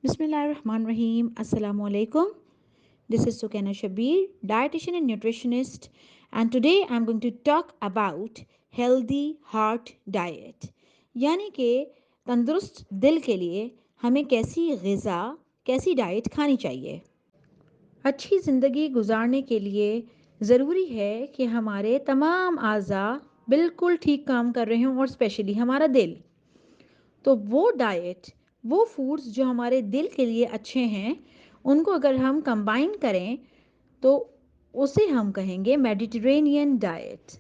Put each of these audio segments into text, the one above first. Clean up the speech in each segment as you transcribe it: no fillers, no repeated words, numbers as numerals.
Bismillahirrahmanirrahim. Assalamu alaikum. This is Sukena Shabir, dietitian and nutritionist, and today I'm going to talk about healthy heart diet. यानी कि तंदुरुस्त दिल के लिए हमें कैसी ग़िज़ा, कैसी डाइट खानी चाहिए। अच्छी ज़िंदगी गुजारने के लिए ज़रूरी है कि हमारे तमाम आज़ा बिल्कुल ठीक काम कर रहे हों और स्पेशली हमारा दिल। तो वो डाइट, वो फूड्स जो हमारे दिल के लिए अच्छे हैं, उनको अगर हम कंबाइन करें तो उसे हम कहेंगे मेडिटेरेनियन डाइट।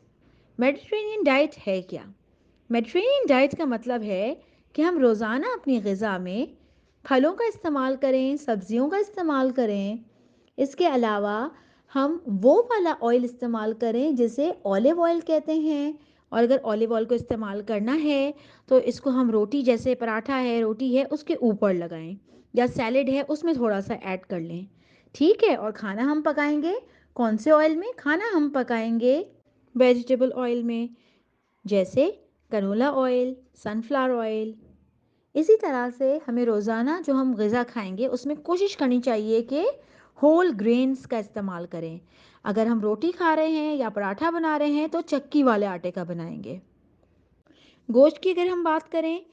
मेडिटेरेनियन डाइट है क्या? मेडिटेरेनियन डाइट का मतलब है कि हम रोज़ाना अपनी ग़िज़ा में फलों का इस्तेमाल करें, सब्जियों का इस्तेमाल करें। इसके अलावा हम वो वाला ऑयल इस्तेमाल करें जिसे ऑलिव ऑयल कहते हैं, और अगर ऑलिव ऑयल को इस्तेमाल करना है तो इसको हम रोटी, जैसे पराठा है, रोटी है, उसके ऊपर लगाएं, या सैलेड है उसमें थोड़ा सा ऐड कर लें। ठीक है। और खाना हम पकाएंगे कौन से ऑयल में? खाना हम पकाएंगे वेजिटेबल ऑयल में, जैसे कनोला ऑयल, सनफ्लावर ऑयल। इसी तरह से हमें रोज़ाना जो हम ग़िज़ा खाएंगे उसमें कोशिश करनी चाहिए कि होल ग्रेन्स का इस्तेमाल करें। अगर हम रोटी खा रहे हैं या पराठा बना रहे हैं तो चक्की वाले आटे का बनाएंगे। गोश्त की अगर हम बात करें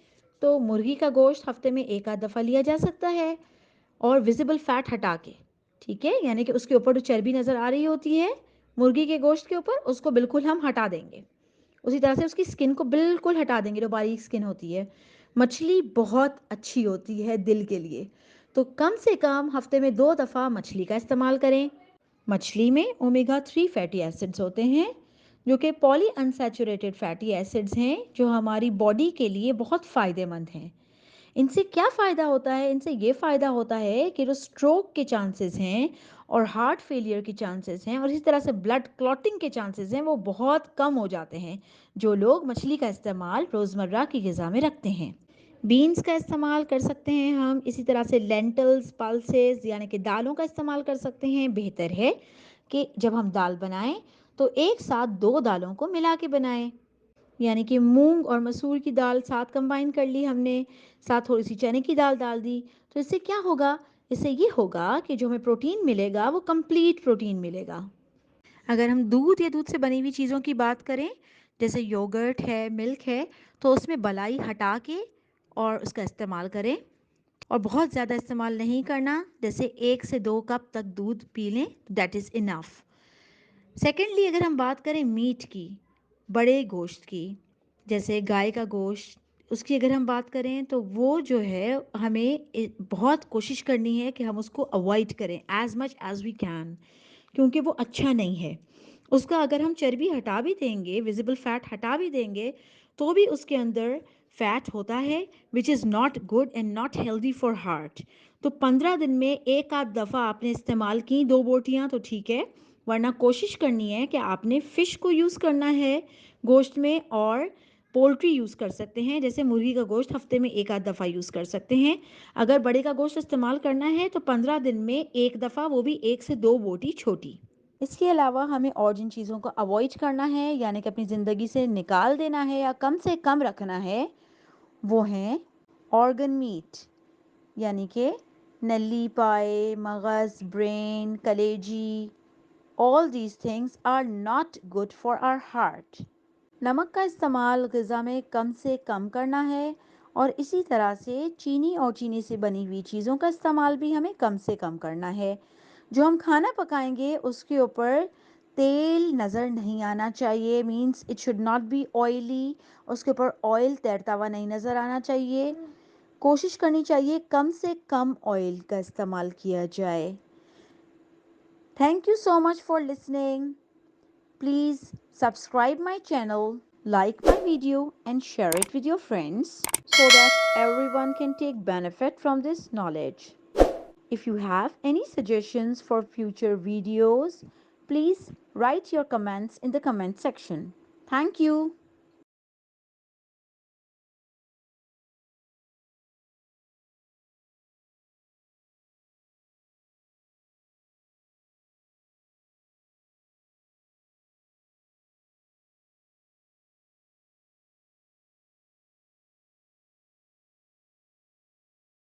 तो मुर्गी का गोश्त हफ्ते में एक आध दफ़ा लिया जा सकता है, और विजिबल फ़ैट हटा के। ठीक है, यानी कि उसके ऊपर जो चर्बी नज़र आ रही होती है मुर्गी के गोश्त के ऊपर, उसको बिल्कुल हम हटा देंगे। उसी तरह से उसकी स्किन को बिल्कुल हटा देंगे, जो बारीक स्किन होती है। मछली बहुत अच्छी होती है दिल के लिए, तो कम से कम हफ्ते में 2 दफ़ा मछली का इस्तेमाल करें। मछली में ओमेगा 3 फैटी एसिड्स होते हैं, जो कि पॉली अनसैचुरेटेड फैटी एसिड्स हैं, जो हमारी बॉडी के लिए बहुत फ़ायदेमंद हैं। इनसे क्या फ़ायदा होता है? इनसे ये फ़ायदा होता है कि जो स्ट्रोक के चांसेस हैं और हार्ट फेलियर के चांसेस हैं और इसी तरह से ब्लड क्लॉटिंग के चांसेस हैं, वो बहुत कम हो जाते हैं जो लोग मछली का इस्तेमाल रोज़मर्रा की ग़िज़ा में रखते हैं। बीन्स का इस्तेमाल कर सकते हैं हम, इसी तरह से लेंटल्स, पल्सेस यानी कि दालों का इस्तेमाल कर सकते हैं। बेहतर है कि जब हम दाल बनाएं तो एक साथ 2 दालों को मिला के बनाएं, यानी कि मूंग और मसूर की दाल साथ कंबाइन कर ली हमने, साथ थोड़ी सी चने की दाल डाल दी। तो इससे क्या होगा? इससे ये होगा कि जो हमें प्रोटीन मिलेगा वो कंप्लीट प्रोटीन मिलेगा। अगर हम दूध या दूध से बनी हुई चीज़ों की बात करें, जैसे योगर्ट है, मिल्क है, तो उसमें बलाई हटा के और उसका इस्तेमाल करें, और बहुत ज़्यादा इस्तेमाल नहीं करना, जैसे 1 से 2 कप तक दूध पी लें, दैट इज़ इनफ। सेकेंडली, अगर हम बात करें मीट की, बड़े गोश्त की, जैसे गाय का गोश्त, उसकी अगर हम बात करें तो वो जो है हमें बहुत कोशिश करनी है कि हम उसको अवॉइड करें as much as we can, क्योंकि वो अच्छा नहीं है। उसका अगर हम चर्बी हटा भी देंगे, विजिबल फैट हटा भी देंगे, तो भी उसके अंदर फैट होता है which is not good and not healthy for heart. तो 15 दिन में एक आध दफ़ा आपने इस्तेमाल की 2 बोटियाँ तो ठीक है, वरना कोशिश करनी है कि आपने फ़िश को यूज़ करना है गोश्त में, और पोल्ट्री यूज़ कर सकते हैं, जैसे मुर्गी का गोश्त हफ्ते में एक आध दफ़ा यूज़ कर सकते हैं। अगर बड़े का गोश्त इस्तेमाल करना है तो 15 दिन में एक दफ़ा, वो भी 1 से 2 बोटी छोटी। इसके अलावा हमें और जिन चीज़ों को अवॉइड करना है, यानी कि अपनी ज़िंदगी से निकाल देना है या कम से कम रखना है, वो हैं ऑर्गन मीट, यानी कि नली, पाए, मगज़, ब्रेन, कलेजी। All these things are not good for our heart. नमक का इस्तेमाल ग़िज़ा में कम से कम करना है, और इसी तरह से चीनी और चीनी से बनी हुई चीज़ों का इस्तेमाल भी हमें कम से कम करना है। जो हम खाना पकाएंगे उसके ऊपर तेल नज़र नहीं आना चाहिए, means it should not be oily. उसके ऊपर ऑयल तैरता हुआ नहीं नज़र आना चाहिए। कोशिश करनी चाहिए कम से कम ऑयल का इस्तेमाल किया जाए। Thank you so much for listening. Please subscribe my channel, like my video and share it with your friends so that everyone can take benefit from this knowledge. If you have any suggestions for future videos, please write your comments in the comment section. Thank you.